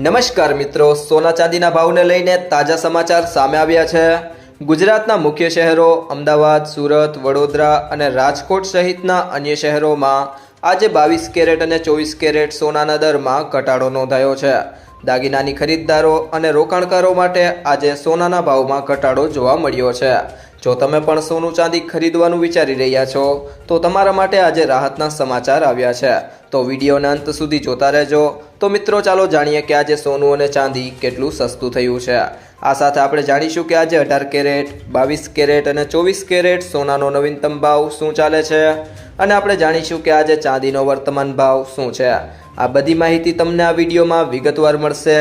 નમસ્કાર મિત્રો, સોના ચાંદીના ભાવને લઈને તાજા સમાચાર સામે આવ્યા છે। ગુજરાતના મુખ્ય શહેરો અમદાવાદ, સુરત, વડોદરા અને રાજકોટ સહિતના અન્ય શહેરોમાં આજે 22 કેરેટ અને 24 કેરેટ સોનાના દરમાં ઘટાડો નોંધાયો છે। દાગીનાની ખરીદદારો અને રોકાણકારો માટે આજે સોનાના ભાવમાં ઘટાડો જોવા મળ્યો છે। જો તમે પણ સોનું ચાંદી ખરીદવાનું વિચારી રહ્યા છો તો તમારા માટે આજે રાહતના સમાચાર આવ્યા છે, તો વિડીયોના અંત સુધી જોતા રહેજો। તો મિત્રો ચાલો જાણીએ કે આજે સોનું અને ચાંદી કેટલું સસ્તું થયું છે। આ સાથે આપણે જાણીશું કે આજે 18 કેરેટ, 22 કેરેટ અને 24 કેરેટ સોનાનો નવીનતમ ભાવ શું ચાલે છે અને આપણે જાણીશું કે આજે ચાંદીનો વર્તમાન ભાવ શું છે। આ બધી માહિતી તમને આ વિડીયોમાં વિગતવાર મળશે,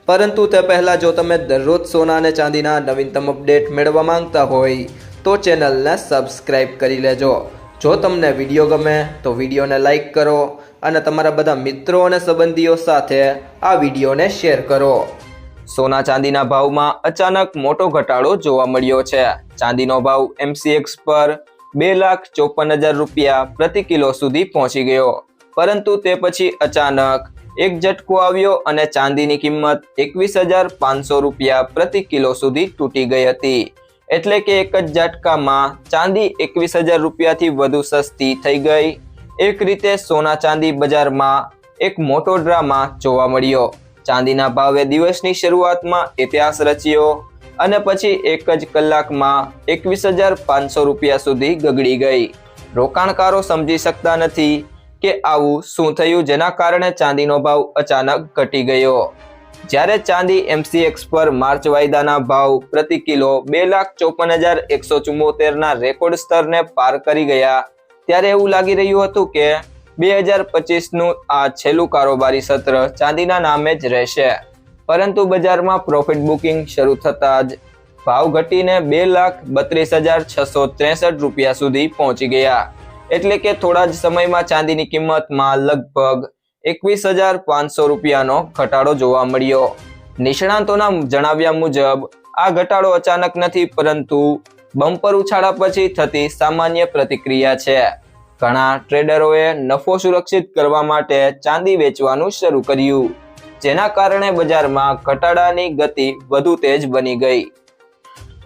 પરંતુ તે પહેલાં જો તમે દરરોજ સોના અને ચાંદીના નવીનતમ અપડેટ મેળવવા માંગતા હોય તો ચેનલને સબસ્ક્રાઈબ કરી લેજો। જો તમને વિડીયો ગમે તો વિડીયોને લાઈક કરો અને તમારા બધા મિત્રો અને સંબંધીઓ સાથે આ વિડીયોને શેર કરો। સોના ચાંદીના ભાવમાં અચાનક મોટો ઘટાડો જોવા મળ્યો છે। ચાંદીનો ભાવ MCX પર 2,54,000 રૂપિયા પ્રતિ કિલો સુધી પહોંચી ગયો, પરંતુ તે પછી અચાનક એક ઝટકો આવ્યો અને ચાંદીની કિંમત 21,500 રૂપિયા પ્રતિ કિલો સુધી તૂટી ગઈ હતી। એટલે કે એક જ ઝટકામાં ચાંદી 21,000 રૂપિયાથી વધુ સસ્તી થઈ ગઈ। એક રીતે સોના ચાંદી બજારમાં એક મોટો ડ્રામા જોવા મળ્યો। ચાંદીના ભાવે દિવસની શરૂઆતમાં ઇતિહાસ રચ્યો અને પછી એક જ કલાકમાં 21,500 રૂપિયા સુધી ગગડી ગઈ। રોકાણકારો સમજી શકતા નથી કે આવું શું થયું જેના કારણે ચાંદીનો ભાવ અચાનક ઘટી ગયો। જ્યારે ચાંદી MCX પર માર્ચ વાયદાના ભાવ પ્રતિ કિલો 2,54,174ના રેકોર્ડ સ્તરને પાર કરી ગયા, ત્યારે એવું લાગી રહ્યું હતું કે 2025નું આ છેલ્લું કારોબારી સત્ર ચાંદીના નામે જ રહેશે, પરંતુ બજારમાં પ્રોફિટ બુકિંગ શરૂ થતાં જ ભાવ ઘટીને 2,32,663 રૂપિયા સુધી પહોંચી ગયા। એટલે કે થોડા જ સમયમાં ચાંદીની કિંમતમાં લગભગ 21,500 રૂપિયાનો ઘટાડો જોવા મળ્યો। નિષ્ણાંતોના જણાવ્યા મુજબ આ ઘટાડો અચાનક નથી, પરંતુ બમ્પર ઉછાળા પછી થતી સામાન્ય પ્રતિક્રિયા છે। ઘણા ટ્રેડરોએ નફો સુરક્ષિત કરવા માટે ચાંદી વેચવાનું શરૂ કર્યું, જેના કારણે બજારમાં ઘટાડાની ગતિ વધુ તેજ બની ગઈ।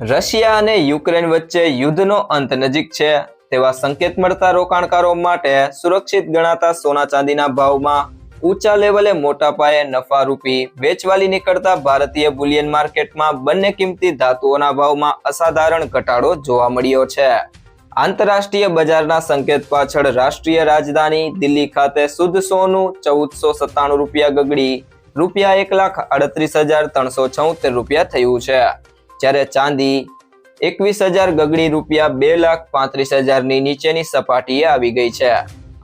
રશિયા અને યુક્રેન વચ્ચે યુદ્ધનો અંત નજીક છે તેવા સંકેત મળતા રોકાણકારો માટે સુરક્ષિત ગણાતા સોના ચાંદીના ભાવમાં ઊંચા લેવલે મોટા પાયે નફારૂપી વેચવાલી નીકળતા ભારતીય બુલિયન માર્કેટમાં બંને કિંમતી ધાતુઓના ભાવમાં અસાધારણ ઘટાડો જોવા મળ્યો છે। આંતરરાષ્ટ્રીય બજારના સંકેત પાછળ રાષ્ટ્રીય રાજધાની દિલ્હી ખાતે શુદ્ધ સોનું 1,497 રૂપિયા ગગડી રૂપિયા 1,38,376 રૂપિયા થયું છે, જ્યારે ચાંદી 21,000 ગગડી રૂપિયા 2,35,000ની નીચેની સપાટીએ આવી ગઈ છે।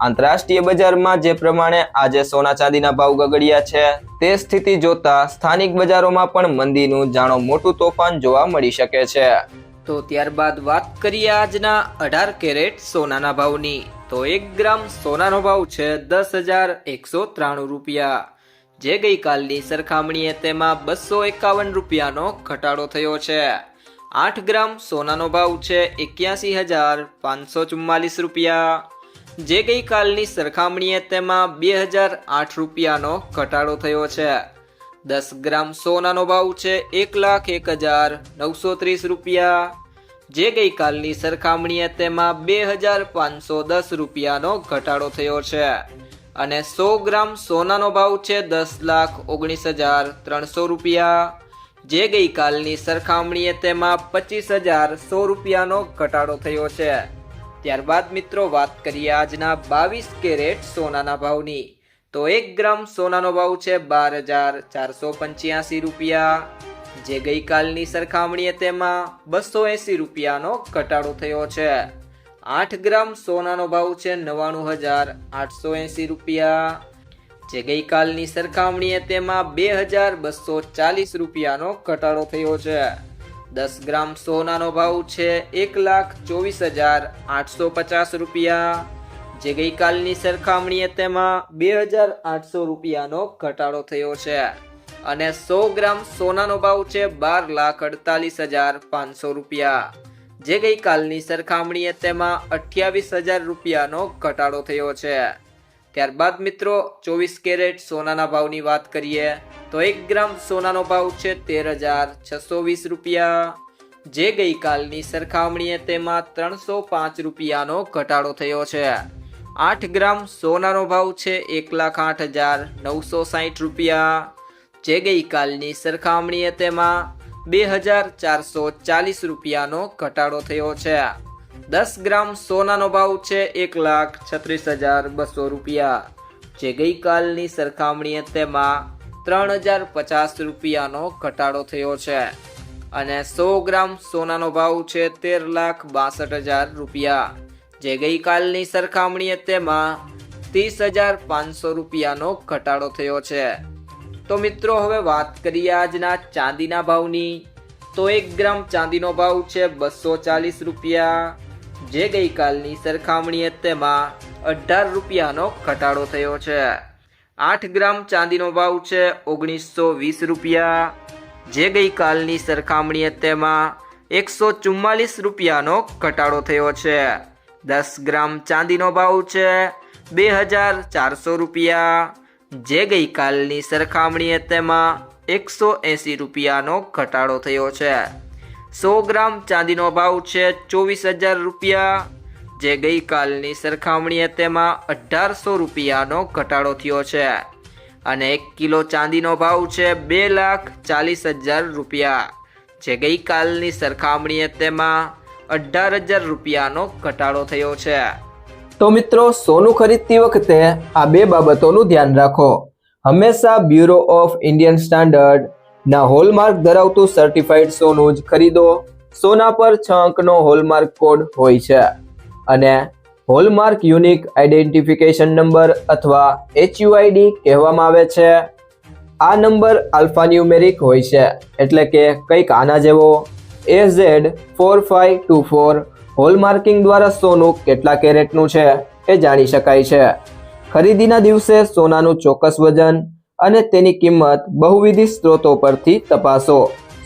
આંતરરાષ્ટ્રીય બજારમાં જે પ્રમાણે આજે સોના ચાંદીના ભાવ ગગડ્યા છે તે સ્થિતિ જોતા સ્થાનિક બજારોમાં પણ મંદીનું જાણો મોટું તોફાન જોવા મળી શકે છે। તો ત્યારબાદ વાત કરીએ આજના 18 કેરેટ સોનાના ભાવની। તો 1 ગ્રામ સોનાનો ભાવ છે 10,193 રૂપિયા, જે ગઈકાલની સરખામણીએ તેમાં 251 રૂપિયાનો ઘટાડો થયો છે। 8 ગ્રામ સોનાનો ભાવ છે 81,544 રૂપિયા, જે ગઈકાલની સરખામણીએ તેમાં 2,008 રૂપિયાનો ઘટાડો થયો છે। 10 ગ્રામ સોનાનો ભાવ છે 1,01,930 રૂપિયા, જે ગઈકાલની સરખામણીએ તેમાં 2,510 રૂપિયાનો ઘટાડો થયો છે। અને 100 ગ્રામ સોનાનો ભાવ છે 10,19,300 રૂપિયા, જે ગઈકાલની સરખામણીએ તેમાં 25,100 રૂપિયાનો ઘટાડો થયો છે। ત્યારબાદ મિત્રો વાત કરીએ આજના 22 કેરેટ સોનાના ભાવની। તો 1 ગ્રામ સોનાનો ભાવ છે 12,485 રૂપિયા, જે ગઈકાલની સરખામણીએ તેમાં 280 રૂપિયાનો ઘટાડો થયો છે। 8 ગ્રામ સોનાનો ભાવ છે 99,880 રૂપિયા, જે ગઈકાલની સરખામણીએ તેમાં 2,240 રૂપિયાનો ઘટાડો થયો છે। 10 ગ્રામ સોનાનો ભાવ છે 1,24,850 રૂપિયા, જે ગઈકાલની સરખામણીએ તેમાં 2,800 રૂપિયાનો ઘટાડો થયો છે। અને 100 ગ્રામ સોનાનો ભાવ છે 12,48,500 રૂપિયા, જે ગઈકાલની સરખામણીએ તેમાં 28,000 રૂપિયાનો ઘટાડો થયો છે। ત્યારબાદ મિત્રો 24 કેરેટ સોનાના ભાવની વાત કરીએ તો 1 ગ્રામ સોનાનો ભાવ છે 13,620 રૂપિયા, જે ગઈકાલની સરખામણીએ તેમાં 305 રૂપિયાનો ઘટાડો થયો છે. 8 ગ્રામ સોનાનો ભાવ છે 1,08,960 રૂપિયા, જે ગઈકાલની સરખામણીએ તેમાં 2,440 રૂપિયાનો ઘટાડો થયો છે. 10 ગ્રામ સોનાનો ભાવ છે 1,36,200 રૂપિયા, જે ગઈકાલની સરખામણીએ તેમાં 3,050 રૂપિયાનો ઘટાડો થયો છે. અને 100 ગ્રામ સોનાનો ભાવ છે 13,62,000 રૂપિયા, જે ગઈકાલની સરખામણીએ તેમાં 30,500 રૂપિયાનો ઘટાડો થયો છે. તો મિત્રો હવે વાત કરીએ આજના ચાંદીના ભાવની, તો 1 ગ્રામ ચાંદીનો ભાવ છે 240 રૂપિયા, જે ગઈકાલની સરખામણીએ તેમાં 18 રૂપિયાનો ઘટાડો થયો છે. 8 ગ્રામ ચાંદીનો ભાવ છે 1920 રૂપિયા, જે ગઈકાલની સરખામણીએ તેમાં 144 રૂપિયાનો ઘટાડો થયો છે. 10 ગ્રામ ચાંદીનો ભાવ છે 2,400 રૂપિયા, જે ગઈકાલની સરખામણીએ તેમાં 180 રૂપિયાનો ઘટાડો થયો છે. 100 ગ્રામ ચાંદીનો ભાવ છે 24,000 રૂપિયા, જે ગઈકાલની સરખામણીએ તેમાં 1,800 રૂપિયાનો ઘટાડો થયો છે. અને 1 કિલો ચાંદીનો ભાવ છે 2,40,000 રૂપિયા, જે ગઈકાલની સરખામણીએ તેમાં 18,000 રૂપિયાનો ઘટાડો થયો છે. તો મિત્રો સોનું ખરીદતી વખતે આ બે બાબતોનું ધ્યાન રાખો. હંમેશા બ્યુરો ઓફ ઇન્ડિયન સ્ટાન્ડર્ડ ના હોલમાર્ક ધરાવતું સર્ટિફાઈડ સોનું જ ખરીદો. સોના પર 6 અંકનો હોલમાર્ક કોડ હોય છે અને હોલમાર્ક યુનિક આઈડેન્ટિફિકેશન નંબર અથવા HUID કહેવામાં આવે છે. આ નંબર આલ્ફાન્યુમેરિક હોય છે, એટલે કે કંઈક આના જેવો AZ4524. હોલમાર્કિંગ દ્વારા સોનું કેટલા કેરેટનું છે એ જાણી શકાય છે. ખરીદીના દિવસે સોનાનું ચોક્કસ વજન અને તેની કિંમત બહુવિધ સ્ત્રોતો પરથી તપાસો.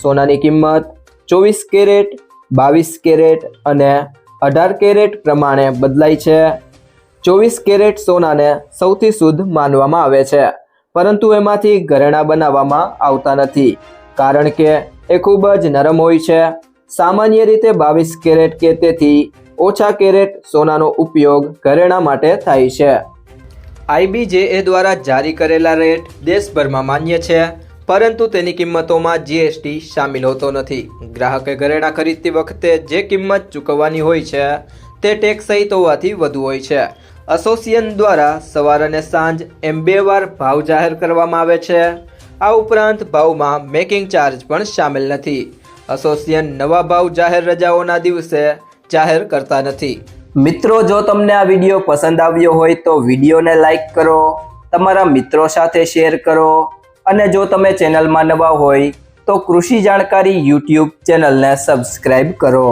સોનાની કિંમત 24 કેરેટ, 22 કેરેટ અને 18 કેરેટ પ્રમાણે બદલાય છે. 24 કેરેટ સોનાને સૌથી શુદ્ધ માનવામાં આવે છે, પરંતુ એમાંથી ઘરેણાં બનાવવામાં આવતા નથી, કારણ કે એ ખૂબ જ નરમ હોય છે. સામાન્ય રીતે 22 કેરેટ કે તેથી ઓછા કેરેટ સોનાનો ઉપયોગ ઘરેણાં માટે થાય છે. IBJA દ્વારા જારી કરેલા રેટ દેશભરમાં માન્ય છે, પરંતુ તેની કિંમતોમાં GST શામેલ હોતો નથી. ગ્રાહકે ઘરેણાં ખરીદતી વખતે જે કિંમત ચૂકવવાની હોય છે તે ટેક્સ સહિત હોવાથી વધુ હોય છે. એસોસિએશન દ્વારા સવાર અને સાંજ એમ 2 વાર ભાવ જાહેર કરવામાં આવે છે. આ ઉપરાંત ભાવમાં મેકિંગ ચાર્જ પણ શામેલ નથી. એસોસિએશન નવા ભાવ જાહેર રજાઓના દિવસે જાહેર કરતા નથી. મિત્રો, જો તમને આ વિડીયો પસંદ આવ્યો હોય તો વિડીયોને લાઈક કરો, તમારા મિત્રો સાથે શેર કરો અને જો તમે ચેનલમાં નવા હોય તો કૃષિ જાણકારી YouTube ચેનલને સબસ્ક્રાઇબ કરો.